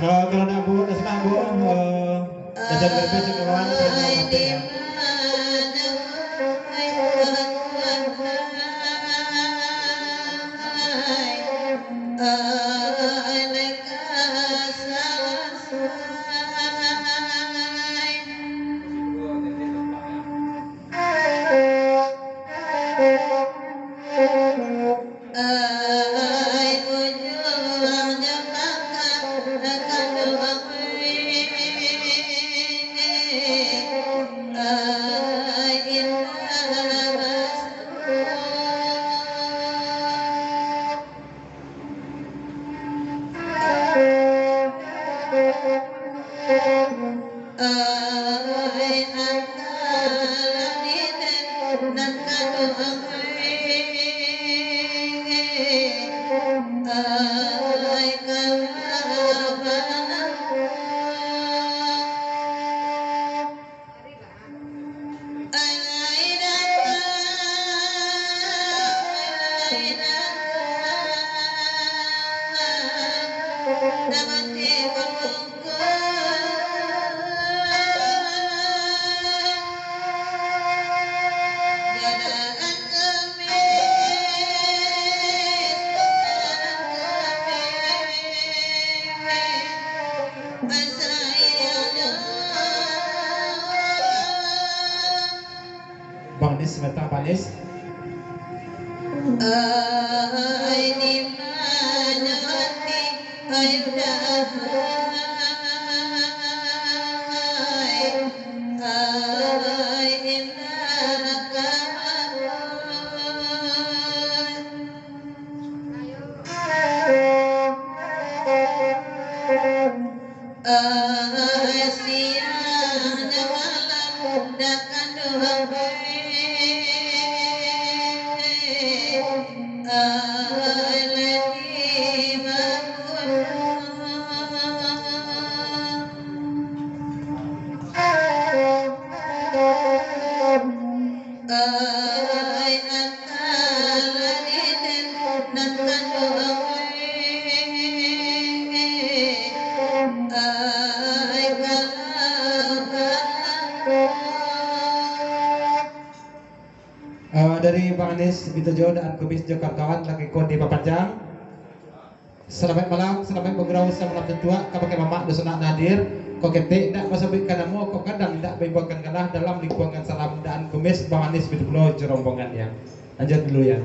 Kalau nak bu, nak senang bu, dah berbeza kawan saya. Bang Nis, sebentar Pak Nis. Dari Bang Anies Bitojo dan Kumis Jakartawan lagi kode Papanjang. Selamat malam, selamat bergurau sama tua. Kapakai mama dosana nadir. Kok kete tidak masabik kanamu, kok kadang tidak bebaskan kalah dalam lingkungan salam dan Kumis Bang Anies Bitojo jerombongan ya. Lanjut dulu ya.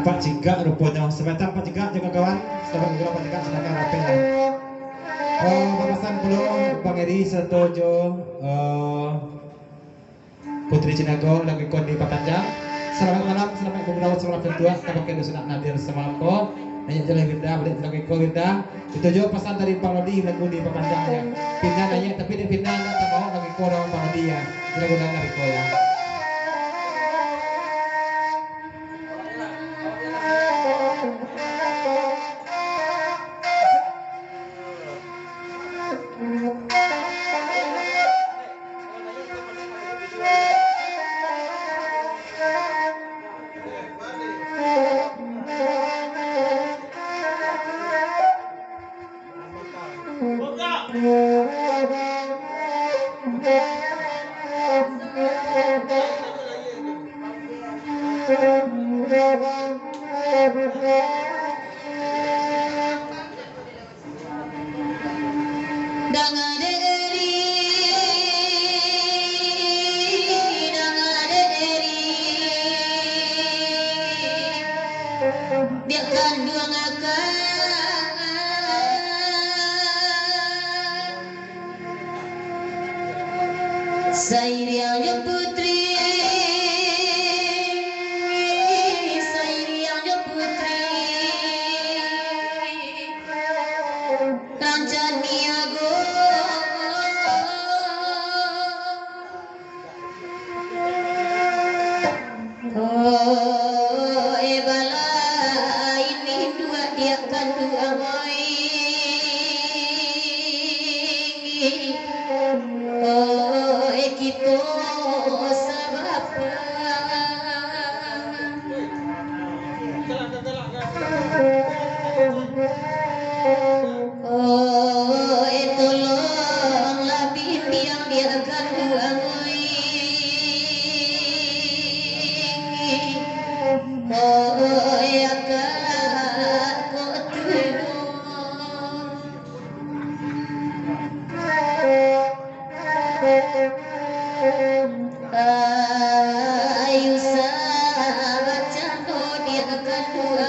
Pak Cika rupanya sebentar Pak Cika jaga kawan selamat bergerak Pak Cika silakan rapi lah. Bangsan belum Bang Eri Setojo Putri Cinago lagi kondi Papanjang. Selamat malam, selamat bergerak selamat bertua kapakai dosa nadir semalko. Nanya jalan Wirda, balik lagi ke Wirda. Dituju pesan dari Pak Lodi lagu di Papanjang ya. Pindah nanya tapi dia pindah nggak mau lagi ke orang Pak Lodi ya. Lagu dari ko ya. Sairianya putri Rancaniago oh ebala ini dua dia kan dua boy oh ekito sabapa oh tolonglah bimbing dia akan dua boy oh ya kak kok ayu baca dia akan dua